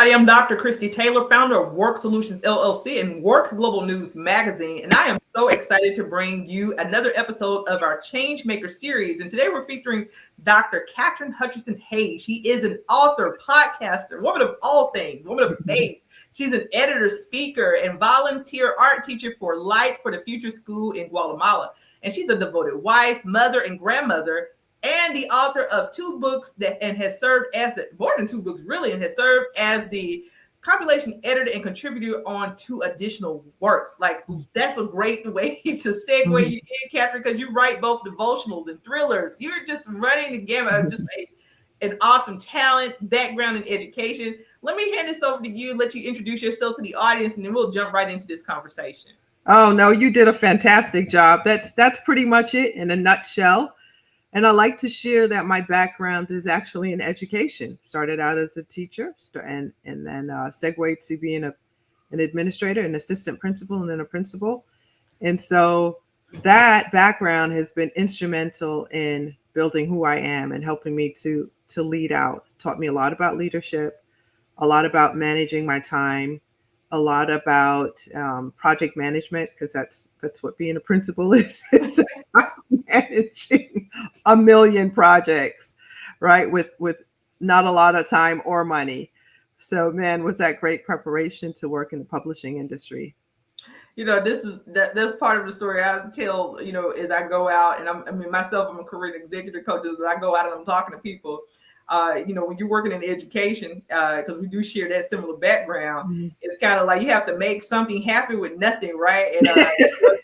everybody. I'm Dr. Christy Taylor, founder of WORxK Solutions LLC and WORxK Global News Magazine. And I am so excited to bring you another episode of our Changemaker series. And today we're featuring Dr. Katherine Hayes. She is an author, podcaster, woman of all things, woman of faith. She's an editor, speaker, and volunteer art teacher for Light for the Future School in Guatemala. And she's a devoted wife, mother, and grandmother, and the author of 2 books and has served as more than 2 books really, and has served as the compilation editor and contributor on 2 additional works. Like, that's a great way to segue you in, Katherine, because you write both devotionals and thrillers. You're just running the gamut of just an awesome talent, background in education. Let me hand this over to you, let you introduce yourself to the audience, and then we'll jump right into this conversation. Oh, no, you did a fantastic job. That's pretty much it in a nutshell. And I like to share that my background is actually in education. Started out as a teacher and then segued to being an administrator, an assistant principal, and then a principal. And so that background has been instrumental in building who I am and helping me to lead out. Taught me a lot about leadership, a lot about managing my time, a lot about project management, because that's what being a principal is. It's managing a million projects, right? With not a lot of time or money. So, man, was that great preparation to work in the publishing industry. You know, that's part of the story I tell, as I go out, and I'm a career executive coach, but I go out and I'm talking to people. When you're working in education, because we do share that similar background, it's kind of like you have to make something happen with nothing, right? And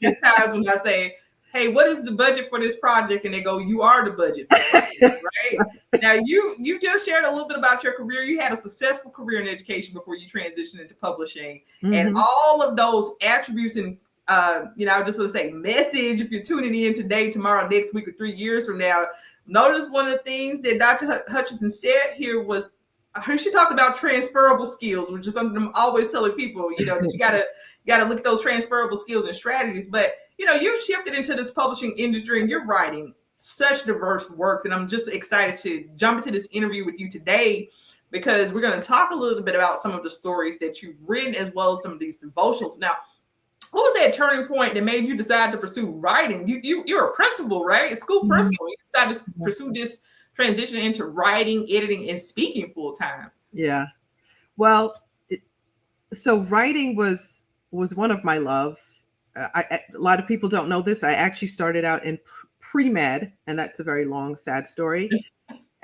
there's times when I say, hey, what is the budget for this project? And they go, you are the budget for the project, right? Now, you just shared a little bit about your career. You had a successful career in education before you transitioned into publishing. And all of those attributes and I just want to say message, if you're tuning in today, tomorrow, next week, or 3 years from now, notice one of the things that Dr. Hutchinson said here was, she talked about transferable skills, which is something I'm always telling people, that you gotta look at those transferable skills and strategies. But, you've shifted into this publishing industry and you're writing such diverse works. And I'm just excited to jump into this interview with you today, because we're going to talk a little bit about some of the stories that you've written, as well as some of these devotionals. Now, what was that turning point that made you decide to pursue writing? You're a principal, right? A school principal. You decided to pursue this transition into writing, editing, and speaking full time. Yeah. Well, so writing was one of my loves. A lot of people don't know this. I actually started out in pre-med, and that's a very long, sad story,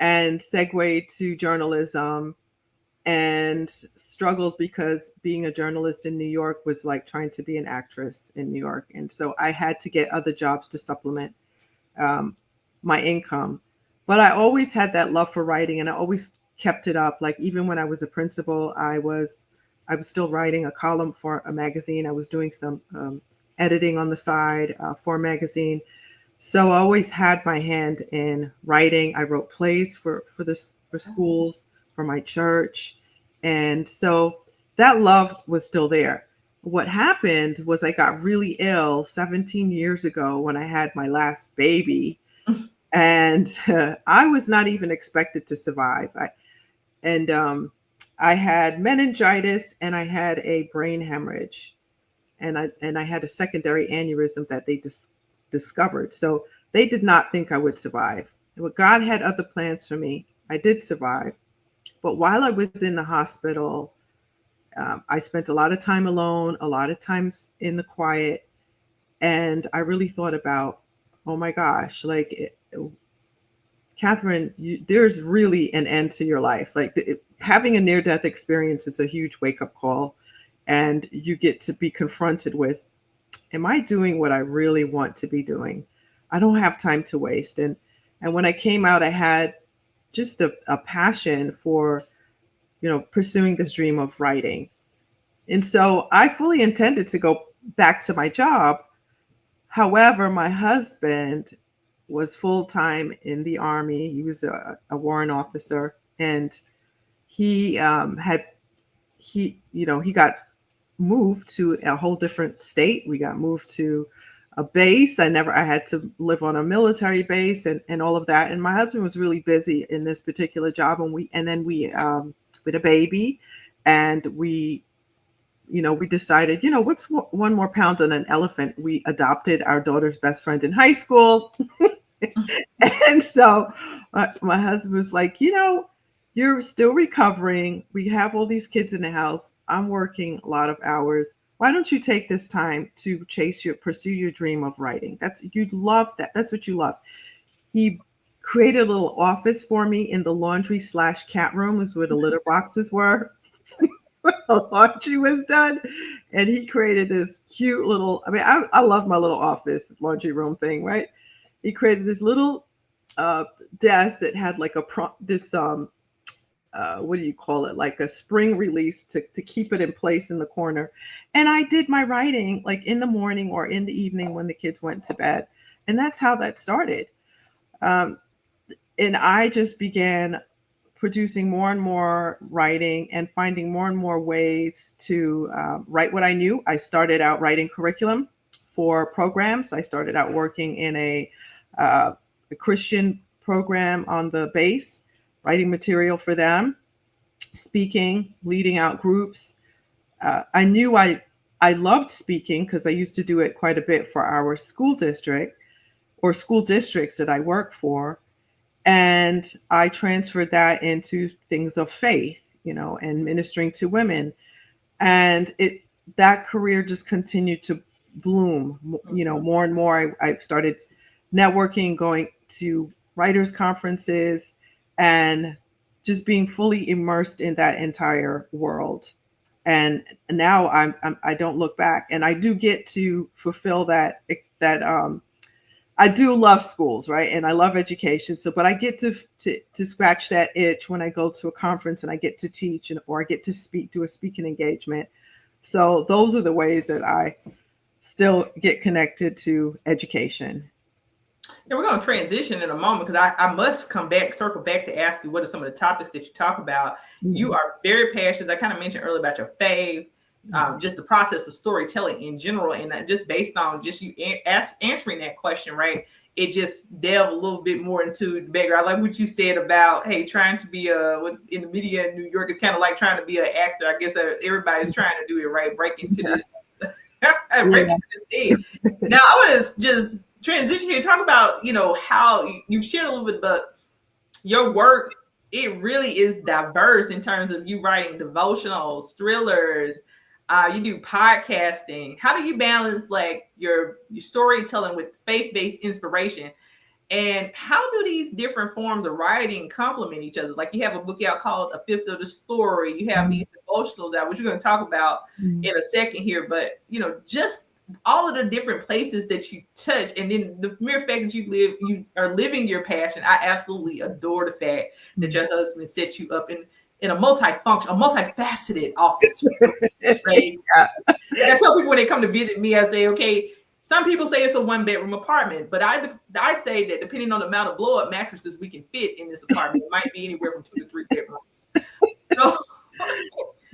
and segued to journalism. And struggled because being a journalist in New York was like trying to be an actress in New York. And so I had to get other jobs to supplement my income. But I always had that love for writing, and I always kept it up. Like, even when I was a principal, I was still writing a column for a magazine. I was doing some editing on the side for a magazine. So I always had my hand in writing. I wrote plays for schools, for my church. And so that love was still there. What happened was I got really ill 17 years ago when I had my last baby. And I was not even expected to survive. I had meningitis and I had a brain hemorrhage. And I had a secondary aneurysm that they discovered. So they did not think I would survive. But God had other plans for me. I did survive. But while I was in the hospital, I spent a lot of time alone, a lot of times in the quiet. And I really thought about, oh my gosh, Katherine, there's really an end to your life. Having a near-death experience is a huge wake-up call. And you get to be confronted with, am I doing what I really want to be doing? I don't have time to waste. And when I came out, I had just a passion for, pursuing this dream of writing. And so I fully intended to go back to my job. However, my husband was full-time in the Army. He was a warrant officer, and he got moved to a whole different state. We got moved to a base. I had to live on a military base and all of that. And my husband was really busy in this particular job. And we with a baby, And we decided, what's one more pound on an elephant? We adopted our daughter's best friend in high school. And so my husband was like, you're still recovering. We have all these kids in the house. I'm working a lot of hours. Why don't you take this time to pursue your dream of writing? You'd love that. That's what you love. He created a little office for me in the laundry/cat room, is where the litter boxes were. The laundry was done. And he created this cute little, I love my little office laundry room thing, right? He created this little uh, desk that had like this what do you call it, like a spring release to keep it in place in the corner. And I did my writing like in the morning or in the evening when the kids went to bed. And that's how that started. um, and I just began producing more and more writing and finding more and more ways to write what I knew. I started out writing curriculum for programs. I started out working in a Christian program on the base, writing material for them, speaking, leading out groups. I knew I loved speaking because I used to do it quite a bit for our school district or school districts that I work for. And I transferred that into things of faith, and ministering to women. And that career just continued to bloom, more and more. I started networking, going to writers conferences, and just being fully immersed in that entire world. And now I don't look back, and I do get to fulfill that I do love schools, right? And I love education. So, but I get to scratch that itch when I go to a conference and I get to teach, or I get to do a speaking engagement. So those are the ways that I still get connected to education. Yeah, we're going to transition in a moment because I must circle back to ask you what are some of the topics that you talk about. Mm-hmm. You are very passionate. I kind of mentioned earlier about your faith, just the process of storytelling in general, and just based on just you answering that question, right? It just delve a little bit more into the background. I like what you said about, hey, trying to be in the media in New York is kind of like trying to be an actor. I guess everybody's trying to do it, right? Break into this, break into this thing. Now I want to just transition here, talk about, how you've shared a little bit, but your work, it really is diverse in terms of you writing devotionals, thrillers, you do podcasting. How do you balance like your storytelling with faith-based inspiration? And how do these different forms of writing complement each other? Like you have a book out called A Fifth of the Story. You have these devotionals out, which we're going to talk about in a second here. But, just all of the different places that you touch, and then the mere fact that you are living your passion. I absolutely adore the fact that your husband set you up in a multifaceted office. Right? Yeah. Like I tell people when they come to visit me, I say, okay, some people say it's a 1-bedroom apartment, but I say that depending on the amount of blow-up mattresses we can fit in this apartment, it might be anywhere from 2 to 3 bedrooms. So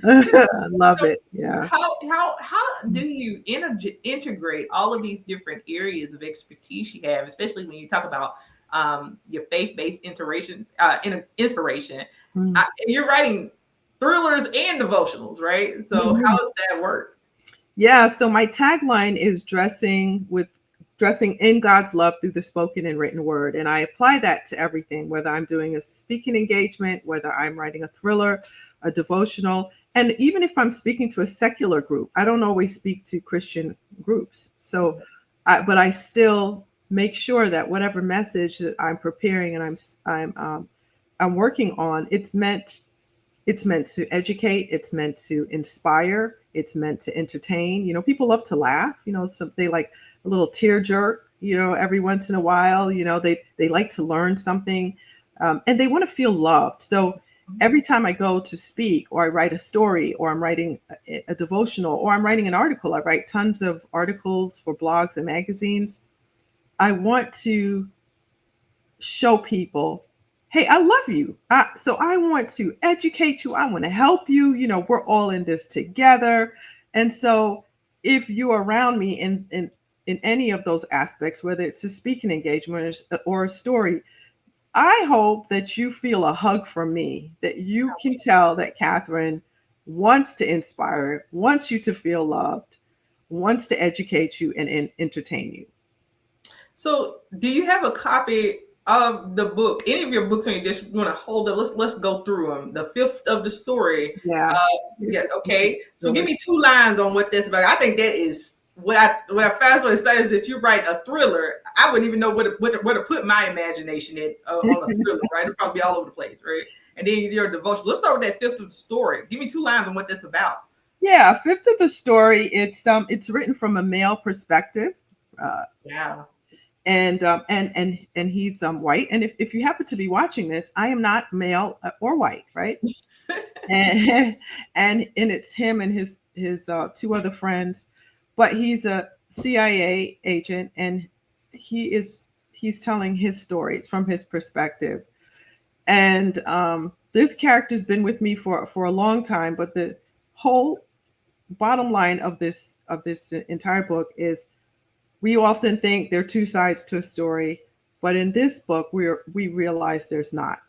I love it. Yeah. How do you integrate all of these different areas of expertise you have, especially when you talk about your faith-based inspiration? You're writing thrillers and devotionals, right? So how does that work? Yeah. So my tagline is dressing in God's love through the spoken and written word. And I apply that to everything, whether I'm doing a speaking engagement, whether I'm writing a thriller, a devotional, and even if I'm speaking to a secular group. I don't always speak to Christian groups. So, but I still make sure that whatever message that I'm preparing and I'm working on, it's meant to educate, it's meant to inspire, it's meant to entertain. People love to laugh, so they like a little tear jerk, every once in a while. They like to learn something, and they want to feel loved. So every time I go to speak, or I write a story, or I'm writing a devotional, or I'm writing an article, I write tons of articles for blogs and magazines. I want to show people, hey, I love you. So I want to educate you. I want to help you. We're all in this together. And so if you're around me in any of those aspects, whether it's a speaking engagement or a story, I hope that you feel a hug from me, that you can tell that Katherine wants to inspire, wants you to feel loved, wants to educate you and entertain you. So, do you have a copy of the book? Any of your books, when you just want to hold up? Let's go through them. The fifth of the story. Yeah. Yeah. It's a Okay. So, give thriller. me two lines on what that's about. I think that is what I find so excited is that you write a thriller. I wouldn't even know where to put my imagination in on a thriller. Right? It'll probably be all over the place. Right? And then your devotion. Let's start with that fifth of the story. Give me two lines on what that's about. Yeah, fifth of the story. It's written from a male perspective. Uh, Yeah. and he's white. And if you happen to be watching this, I am not male or white, right? And and it's him and his two other friends, but he's a CIA agent, and he's telling his story. It's from his perspective, and this character's been with me for a long time. But the whole bottom line of this entire book is we often think there are two sides to a story, but in this book, we realize there's not.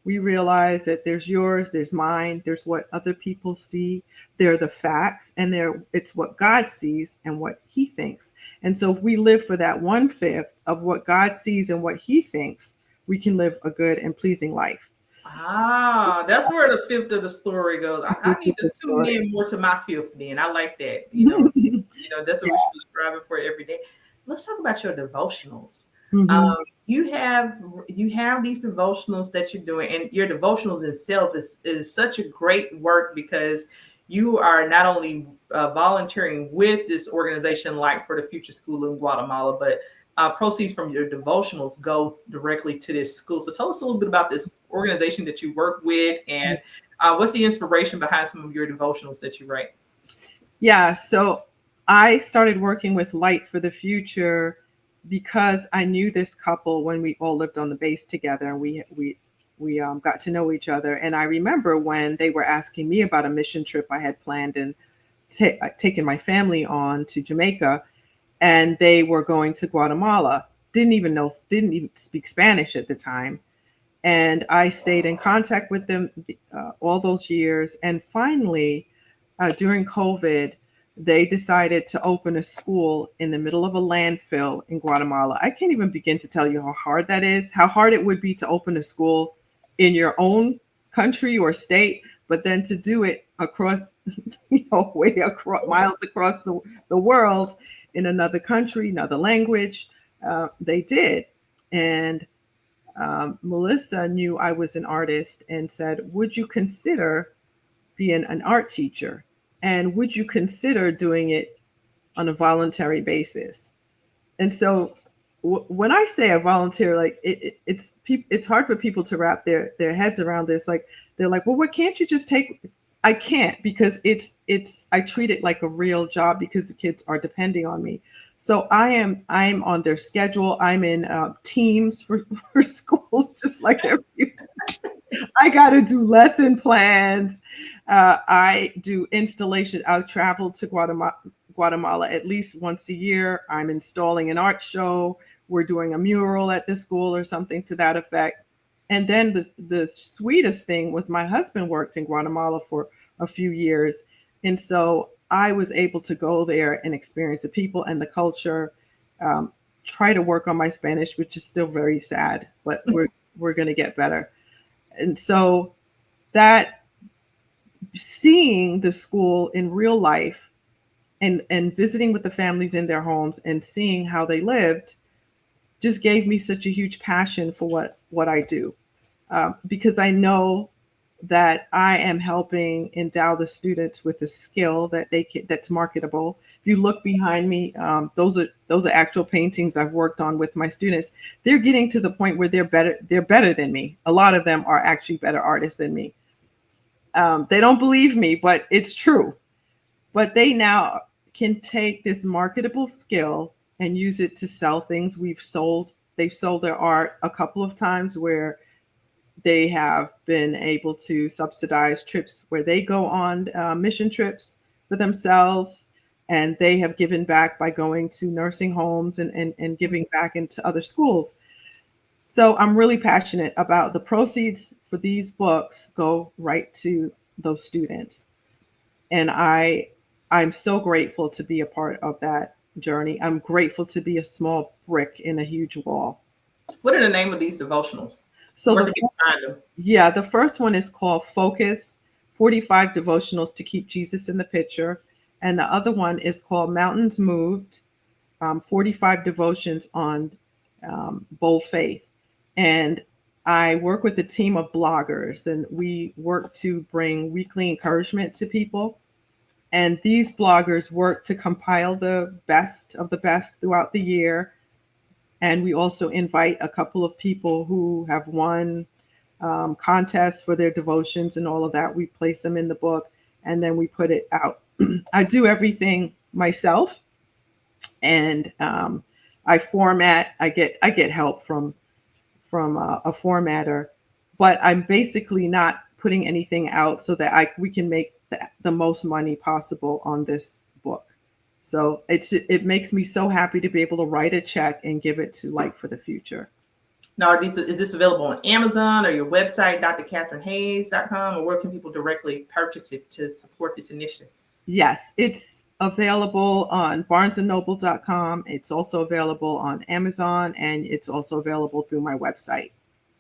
We realize that there's yours, there's mine, there's what other people see, they're the facts, and it's what God sees and what He thinks. And so, if we live for that 1/5 of what God sees and what He thinks, we can live a good and pleasing life. Ah, that's where the fifth of the story goes. I This need is to the tune story. in more to my fifth then. I like that. That's what we Yeah. should be striving for every day. Let's talk about your devotionals. Um, Mhm. you have these devotionals that you're doing, and your devotionals itself is such a great work because you are not only volunteering with this organization, like for the Future School in Guatemala, but proceeds from your devotionals go directly to this school. So tell us a little bit about this organization that you work with, and what's the inspiration behind some of your devotionals that you write? Yeah, so I started working with Light for the Future because I knew this couple when we all lived on the base together, and we got to know each other. And I remember when they were asking me about a mission trip I had planned and taken my family on to Jamaica, and they were going to Guatemala. Didn't even speak Spanish at the time, and I stayed in contact with them all those years. And finally, during COVID, they decided to open a school in the middle of a landfill in Guatemala. I can't even begin to tell you how hard that is, how hard it would be to open a school in your own country or state, but then to do it across, way across miles across the world in another country, another language. They did. And Melissa knew I was an artist and said, would you consider being an art teacher? And would you consider doing it on a voluntary basis? And so when I say I volunteer, like it's hard for people to wrap their heads around this. Like they're like, well, what can't you just take? I can't because I treat it like a real job because the kids are depending on me. So I'm on their schedule. I'm in teams for schools, just like every. I got to do lesson plans. I do installation. I'll travel to Guatemala at least once a year. I'm installing an art show. We're doing a mural at the school or something to that effect. And then the sweetest thing was my husband worked in Guatemala for a few years. And so I was able to go there and experience the people and the culture, um, try to work on my Spanish, which is still very sad, but we're going to get better. And so that seeing the school in real life and visiting with the families in their homes and seeing how they lived just gave me such a huge passion for what I do, because I know that I am helping endow the students with a skill that's marketable. If you look behind me, those are actual paintings I've worked on with my students. They're getting to the point where they're better. They're better than me. A lot of them are actually better artists than me. They don't believe me, but it's true. But they now can take this marketable skill and use it to sell things. They've sold their art a couple of times where they have been able to subsidize trips where they go on mission trips for themselves. And they have given back by going to nursing homes and giving back into other schools. So I'm really passionate about the proceeds for these books go right to those students. And I'm so grateful to be a part of that journey. I'm grateful to be a small brick in a huge wall. What are the name of these devotionals? So Where can people find them? yeah, the first one is called Focus 45 Devotionals to Keep Jesus in the Picture. And the other one is called Mountains Moved 45 Devotions on Bold Faith. And I work with a team of bloggers, and we work to bring weekly encouragement to people. And these bloggers work to compile the best of the best throughout the year. And we also invite a couple of people who have won contests for their devotions and all of that. We place them in the book and then we put it out. I do everything myself, and I get help from a formatter, but I'm basically not putting anything out so that we can make the most money possible on this book. So it makes me so happy to be able to write a check and give it to Light for the Future. Now, is this available on Amazon or your website, drkatherinehayes.com, or where can people directly purchase it to support this initiative? Yes, it's available on barnesandnoble.com. It's also available on Amazon, and it's also available through my website.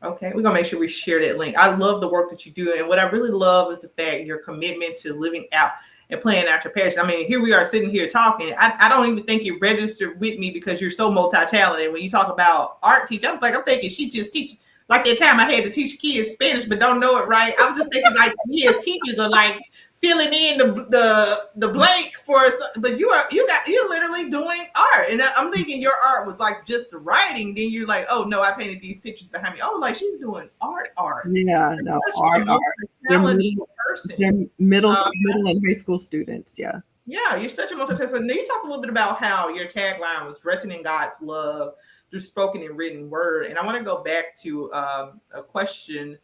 Okay, we're gonna make sure we share that link. I love the work that you do, and what I really love is the fact your commitment to living out and playing out your passion. I mean, here we are sitting here talking. I don't even think you registered with me because you're so multi-talented. When you talk about art teacher, I was like, I'm thinking she just teaches. Like that time I had to teach kids Spanish but don't know it right. I was just thinking like we as teachers are like filling in the blank for us, but you're literally doing art, and I'm thinking your art was like just the writing. Then you're like, oh no, I painted these pictures behind me. Oh, like she's doing art. Yeah, no, Such a They're talented middle, person. they're middle and high school students. Yeah. Yeah, you're such a multi-talented. Now you talk a little bit about how your tagline was "Dressing in God's Love Through Spoken and Written Word," and I want to go back to a question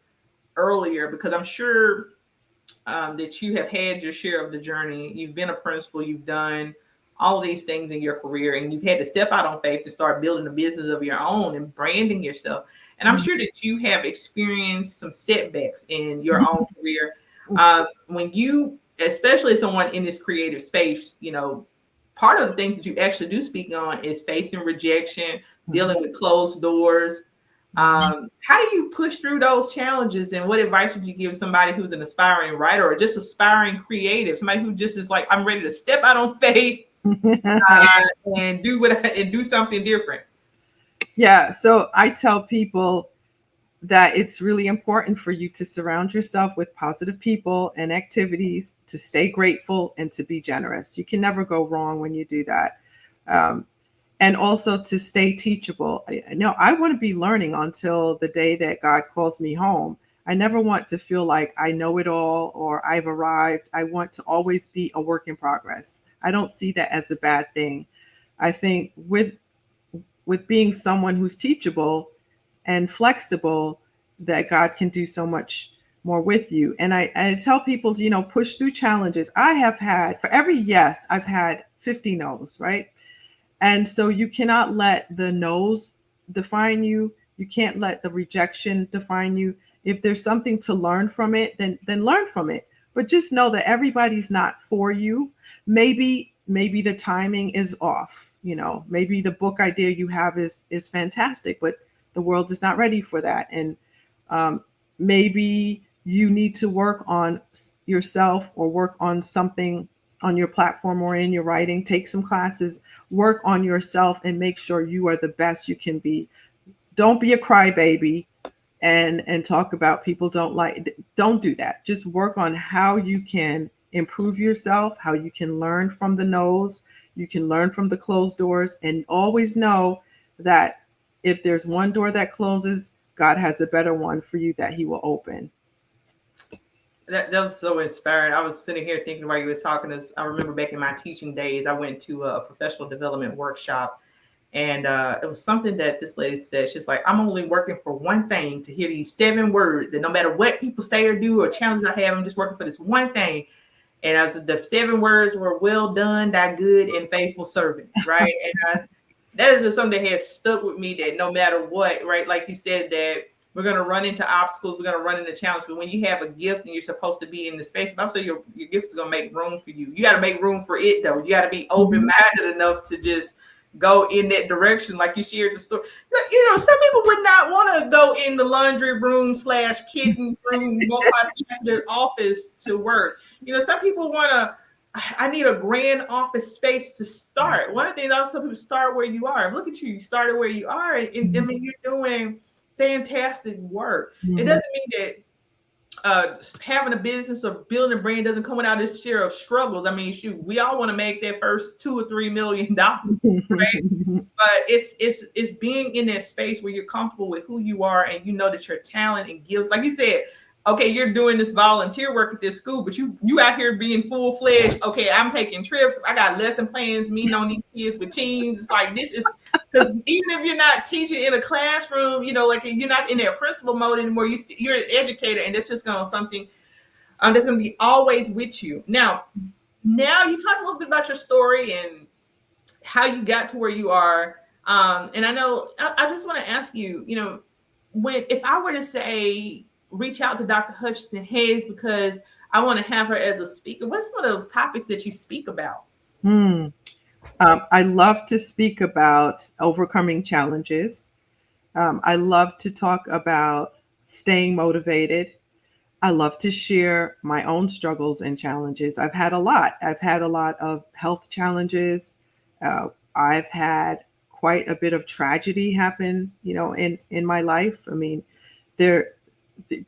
earlier because I'm sure that you have had your share of the journey. You've been a principal. You've done all of these things in your career, and you've had to step out on faith to start building a business of your own and branding yourself. And I'm sure that you have experienced some setbacks in your own career. When you, especially someone in this creative space, part of the things that you actually do speak on is facing rejection, dealing with closed doors. How do you push through those challenges, and what advice would you give somebody who's an aspiring writer or just aspiring creative, somebody who just is like, I'm ready to step out on faith and do something different? Yeah, so I tell people that it's really important for you to surround yourself with positive people and activities, to stay grateful and to be generous. You can never go wrong when you do that. And also to stay teachable. No, I want to be learning until the day that God calls me home. I never want to feel like I know it all or I've arrived. I want to always be a work in progress. I don't see that as a bad thing. I think with being someone who's teachable and flexible, that God can do so much more with you. And I tell people to, push through challenges. I have had, for every yes, I've had 50 no's, right? And so you cannot let the no's define you. You can't let the rejection define you. If there's something to learn from it, then learn from it. But just know that everybody's not for you. Maybe the timing is off. Maybe the book idea you have is fantastic, but the world is not ready for that. And maybe you need to work on yourself or work on something on your platform or in your writing. Take some classes, work on yourself, and make sure you are the best you can be. Don't be a crybaby and talk about people don't do that. Just work on how you can improve yourself, how you can learn from the no's, you can learn from the closed doors, and always know that if there's one door that closes, God has a better one for you that he will open. That was so inspiring. I was sitting here thinking while you was talking. I remember back in my teaching days, I went to a professional development workshop, and it was something that this lady said. She's like, I'm only working for one thing, to hear these 7 words, that no matter what people say or do or challenges I have, I'm just working for this one thing. And as the 7 words were, well done, thy good and faithful servant, right? And that is just something that has stuck with me, that no matter what, right? Like you said, that We're going to run into obstacles. We're going to run into challenges. But when you have a gift and you're supposed to be in the space, I'm saying your gift is going to make room for you. You got to make room for it, though. You got to be open-minded enough to just go in that direction. Like you shared the story. Some people would not want to go in the laundry room / kitten room, multifaceted office to work. Some people want to, I need a grand office space to start. One of the things some people start where you are. Look at you. You started where you are. And I mean, you're doing fantastic work. It doesn't mean that having a business or building a brand doesn't come without this share of struggles. I mean, shoot, we all want to make that first $2 or $3 million, right? But it's being in that space where you're comfortable with who you are and you know that your talent and gifts, like you said, okay, you're doing this volunteer work at this school, but you out here being full-fledged. Okay, I'm taking trips. I got lesson plans, meeting on these kids with teams. It's like, this is, because even if you're not teaching in a classroom, like you're not in that principal mode anymore. You're an educator, and it's just going to something that's going to be always with you. Now you talk a little bit about your story and how you got to where you are. And I know I just want to ask you, if I were to say, reach out to Dr. Hutchinson Hayes because I want to have her as a speaker, what's some of those topics that you speak about? I love to speak about overcoming challenges. I love to talk about staying motivated. I love to share my own struggles and challenges. I've had a lot. I've had a lot of health challenges. I've had quite a bit of tragedy happen, in my life. I mean,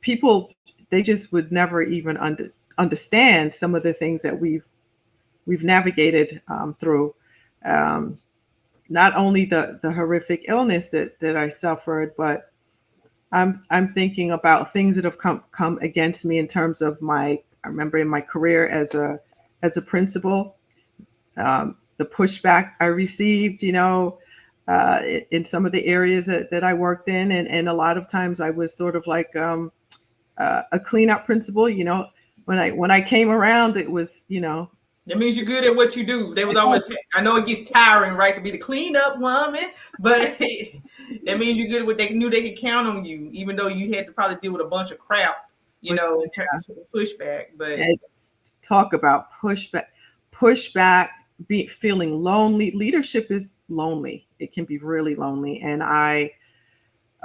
people, they just would never even understand some of the things that we've navigated through. Not only the horrific illness that I suffered, but I'm thinking about things that have come against me in terms of I remember in my career as a principal, the pushback I received, in some of the areas that I worked in. And a lot of times I was sort of like a cleanup principal, when I came around, it was, That means you're good at what you do. They was always, I know it gets tiring, right, to be the cleanup woman, but that means you're good at what they knew they could count on you, even though you had to probably deal with a bunch of crap, in terms of pushback. But talk about pushback, feeling lonely. Leadership is lonely. It can be really lonely. And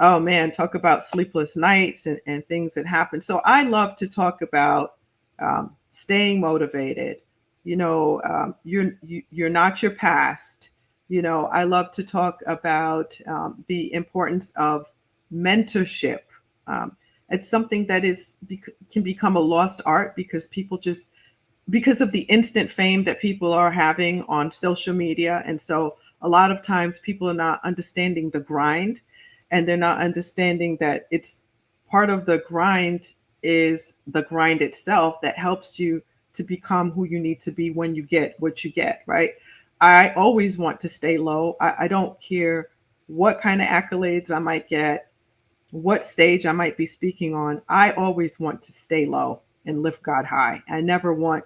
oh man, talk about sleepless nights and things that happen. So I love to talk about staying motivated. You're not your past. I love to talk about the importance of mentorship. It's something that can become a lost art because because of the instant fame that people are having on social media. And so a lot of times people are not understanding the grind, and they're not understanding that it's part of the grind is the grind itself that helps you to become who you need to be when you get what you get, right? I always want to stay low. I don't care what kind of accolades I might get, what stage I might be speaking on. I always want to stay low and lift God high. I never want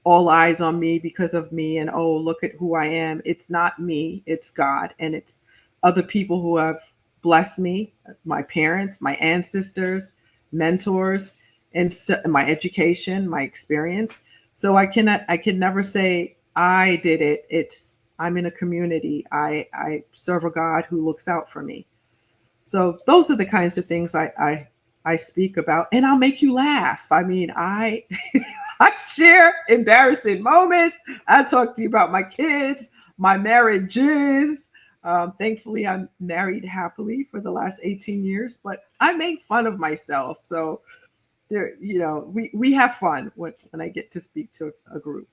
all eyes on me because of me and, oh, look at who I am. It's not me, it's God. And it's other people who have blessed me, my parents, my ancestors, mentors, and my education, my experience. So I can never say I did it. I'm in a community. I serve a God who looks out for me. So those are the kinds of things I speak about, and I'll make you laugh. I mean, I share embarrassing moments. I talk to you about my kids, my marriages. Thankfully, I'm married happily for the last 18 years, but I make fun of myself. So there, we have fun when I get to speak to a group.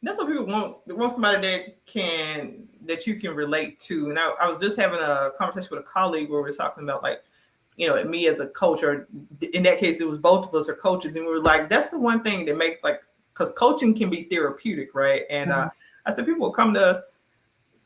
That's what people want. They want somebody that you can relate to. And I was just having a conversation with a colleague where we were talking about, like, me as a coach, or in that case, it was both of us are coaches. And we were like, that's the one thing that makes, like, because coaching can be therapeutic, right? And I said, people will come to us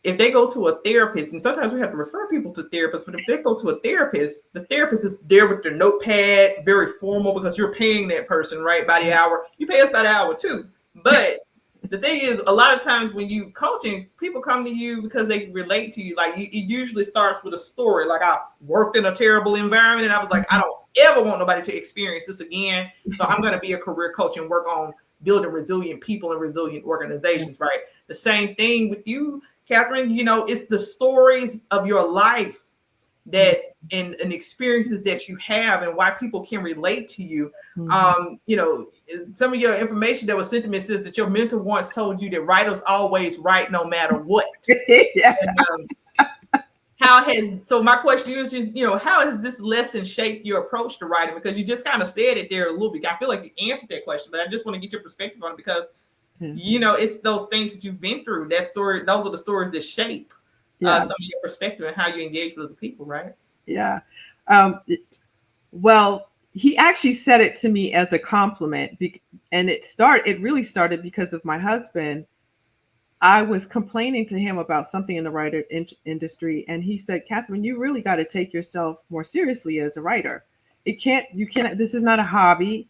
if they go to a therapist, and sometimes we have to refer people to therapists, but if they go to a therapist, the therapist is there with their notepad, very formal, because you're paying that person, right, by the hour. You pay us by the hour too. But The thing is, a lot of times when you coaching, people come to you because they relate to you. Like it usually starts with a story. Like I worked in a terrible environment and I was like, I don't ever want nobody to experience this again. So I'm going to be a career coach and work on building resilient people and resilient organizations, right? The same thing with you, Katherine. It's the stories of your life that and experiences that you have and why people can relate to you. Some of your information that was sent to me says that your mentor once told you that writers always write no matter what. Yeah. And so my question is just, how has this lesson shaped your approach to writing? Because you just kind of said it there a little bit. I feel like you answered that question, but I just want to get your perspective on it because it's those things that you've been through. Those are the stories that shape some of your perspective and how you engage with other people, right? Yeah. Well, he actually said it to me as a compliment, and it really started because of my husband. I was complaining to him about something in the writer industry, and he said, "Katherine, you really got to take yourself more seriously as a writer. You can't. This is not a hobby.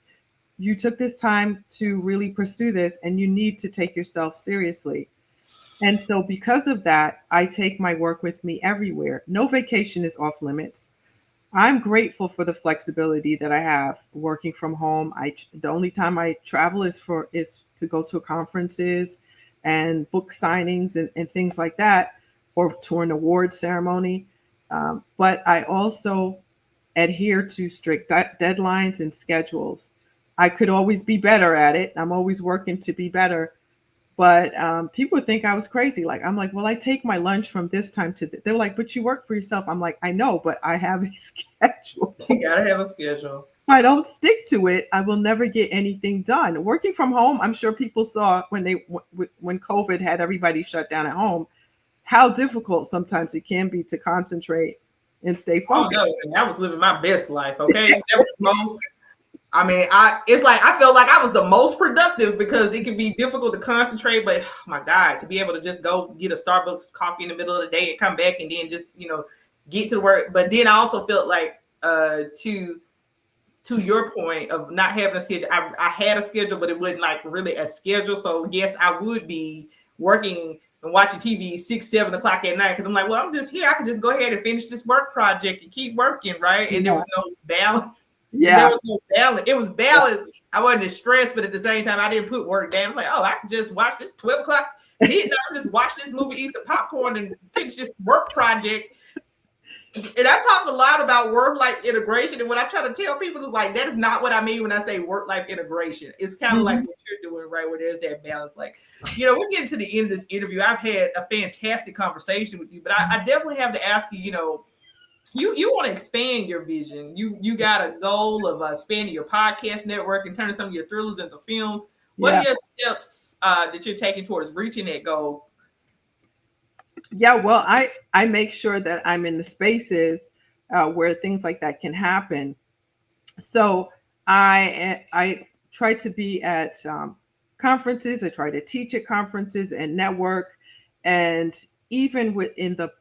You took this time to really pursue this, and you need to take yourself seriously." And so, because of that, I take my work with me everywhere. No vacation is off limits. I'm grateful for the flexibility that I have working from home. The only time I travel is to go to conferences and book signings and things like that, or to an award ceremony. But I also adhere to strict deadlines and schedules. I could always be better at it. I'm always working to be better. But people think I was crazy. I'm like, well, I take my lunch from this time to they're like, but you work for yourself. I'm like, I know, but I have a schedule. You gotta have a schedule. If I don't stick to it, I will never get anything done. Working from home, I'm sure people saw when COVID had everybody shut down at home, how difficult sometimes it can be to concentrate and stay focused. Oh no, I was living my best life. Okay, that was most. It's like I felt like I was the most productive because it can be difficult to concentrate. But oh my God, to be able to just go get a Starbucks coffee in the middle of the day and come back and then just get to the work. But then I also felt like to your point of not having a schedule, I had a schedule, but it wasn't like really a schedule. So yes, I would be working and watching TV 6-7 o'clock at night because I'm like, well, I'm just here. I can just go ahead and finish this work project and keep working, right? And there was no balance. Yeah. There was no balance. It was balanced. I wasn't as stressed, but at the same time, I didn't put work down. I'm like, oh, I can just watch this 12 o'clock midnight. Just watch this movie, eat some popcorn, and finish this work project. And I talk a lot about work-life integration. And what I try to tell people is like, that is not what I mean when I say work-life integration. It's kind of like what you're doing, right? Where there's that balance. Like, we're getting to the end of this interview. I've had a fantastic conversation with you, but I definitely have to ask you, you want to expand your vision. You got a goal of expanding your podcast network and turning some of your thrillers into films. What are your steps that you're taking towards reaching that goal? Yeah, well, I make sure that I'm in the spaces where things like that can happen. So I try to be at conferences. I try to teach at conferences and network, and even within the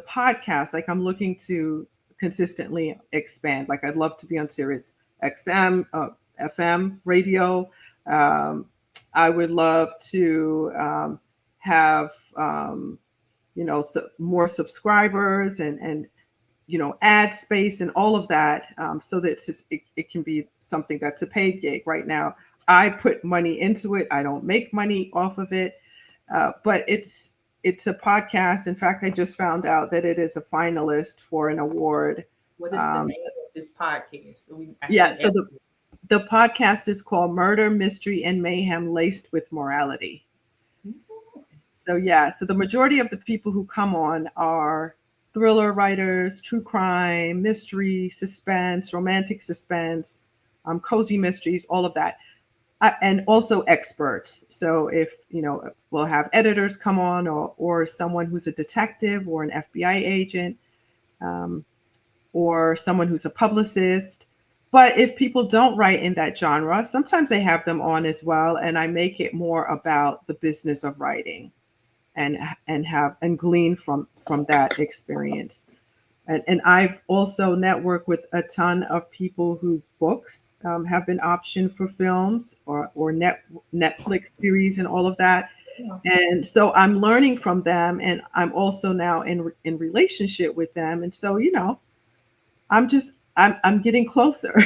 podcast, like I'm looking to consistently expand. Like I'd love to be on Sirius XM, FM radio. I would love to have more subscribers and ad space and all of that, so that it can be something that's a paid gig. Right now, I put money into it. I don't make money off of it, but it's a podcast. In fact, I just found out that it is a finalist for an award. What is the name of this podcast? So the podcast is called Murder, Mystery, and Mayhem Laced with Morality. So so the majority of the people who come on are thriller writers, true crime, mystery, suspense, romantic suspense, cozy mysteries, all of that. And also experts. So if, we'll have editors come on or someone who's a detective or an FBI agent, or someone who's a publicist. But if people don't write in that genre, sometimes I have them on as well. And I make it more about the business of writing and glean from that experience. And I've also networked with a ton of people whose books have been optioned for films or Netflix series and all of that. Yeah. And so I'm learning from them, and I'm also now in relationship with them. And so, I'm getting closer.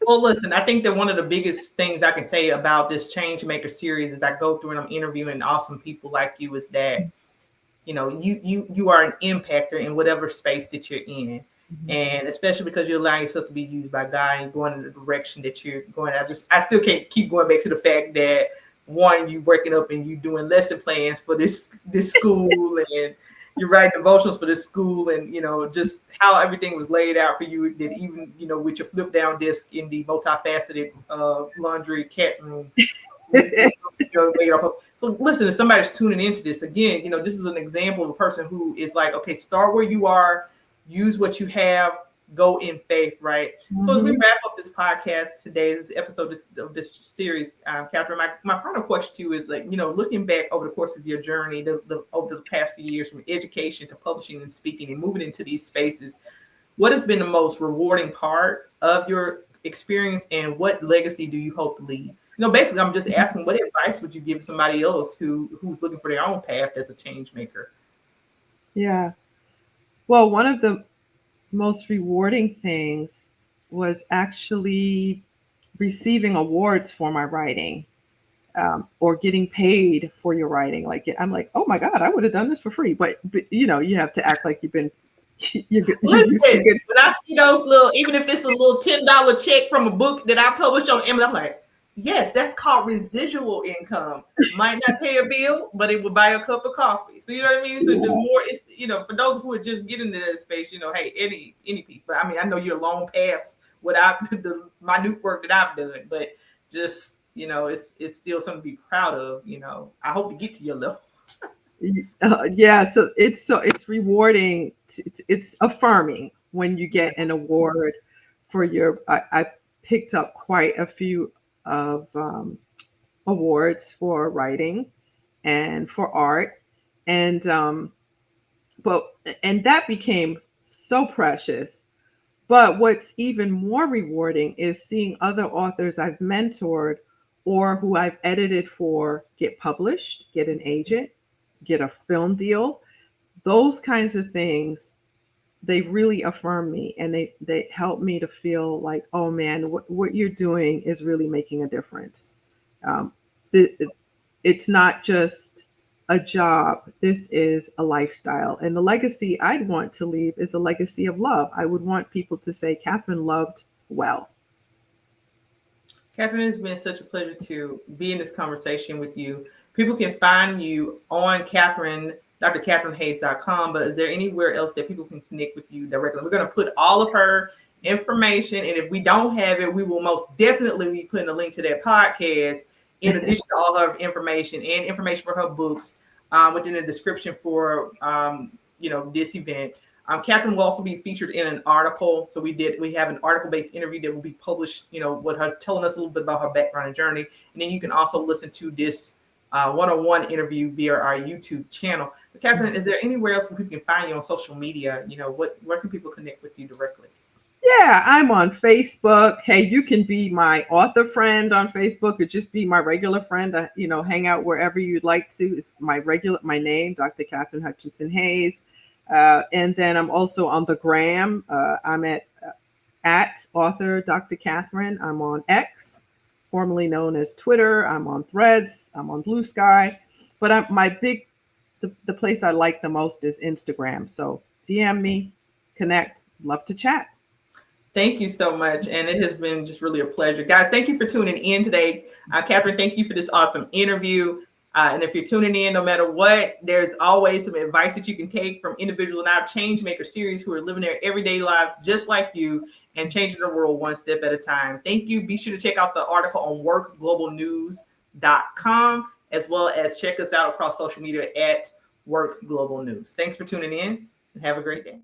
Well, listen, I think that one of the biggest things I can say about this Changemaker series as I go through and I'm interviewing awesome people like you is that you are an impactor in whatever space that you're in. And especially because you're allowing yourself to be used by God and going in the direction that you're going. I still can't keep going back to the fact that one, you waking up and you doing lesson plans for this school, and you're writing devotionals for this school, and just how everything was laid out for you, that even with your flip down disc in the multifaceted laundry cat room. So listen, if somebody's tuning into this again, this is an example of a person who is like, okay, start where you are, use what you have, go in faith, right? So as we wrap up this podcast today, this episode of this series, Katherine, my final question to you is, like, looking back over the course of your journey, over the past few years, from education to publishing and speaking and moving into these spaces, what has been the most rewarding part of your experience, and what legacy do you hope to leave? Basically, I'm just asking, what advice would you give somebody else who's looking for their own path as a change maker? Yeah. Well, one of the most rewarding things was actually receiving awards for my writing, or getting paid for your writing. Like, I'm like, oh my God, I would have done this for free. But you have to act like you're used to Listen, good. when I see those little, even if it's a little $10 check from a book that I published on Amazon, I'm like, yes, that's called residual income. Might not pay a bill, but it will buy a cup of coffee. So you know what I mean? So the more it's, for those who are just getting into that space, hey, any piece. But I mean, I know you're long past without the minute work that I've done, but just, it's still something to be proud of. I hope to get to your level. Yeah, so it's rewarding. It's affirming when you get an award for your. I've picked up quite a few of awards for writing and for art, and but and that became so precious. But what's even more rewarding is seeing other authors I've mentored or who I've edited for get published, get an agent, get a film deal. Those kinds of things, they really affirm me, and they help me to feel like, oh man, what you're doing is really making a difference. Um, it's not just a job. This is a lifestyle. And the legacy I'd want to leave is a legacy of love. I would want people to say, Katherine loved well. Katherine, it's been such a pleasure to be in this conversation with you. People can find you on drkatherinehayes.com, but is there anywhere else that people can connect with you directly? We're going to put all of her information, and if we don't have it, we will most definitely be putting a link to that podcast in addition to all her information and information for her books within the description for this event. Katherine will also be featured in an article. So we have an article-based interview that will be published, with her telling us a little bit about her background and journey. And then you can also listen to this one-on-one interview via our YouTube channel. But Katherine, is there anywhere else where people can find you on social media? Where can people connect with you directly? Yeah, I'm on Facebook. Hey, you can be my author friend on Facebook, or just be my regular friend. Hang out wherever you'd like to. It's my name, Dr. Katherine Hutchinson Hayes. And then I'm also on the gram. I'm at author Dr. Katherine. I'm on X, formerly known as Twitter. I'm on Threads. I'm on Blue Sky. But the place I like the most is Instagram. So DM me, connect. Love to chat. Thank you so much. And it has been just really a pleasure. Guys, thank you for tuning in today. Katherine, thank you for this awesome interview. And if you're tuning in, no matter what, there's always some advice that you can take from individuals in our Changemaker series who are living their everyday lives just like you and changing the world one step at a time. Thank you. Be sure to check out the article on WORxGlobalNews.com, as well as check us out across social media at WORxGlobalNews. Thanks for tuning in, and have a great day.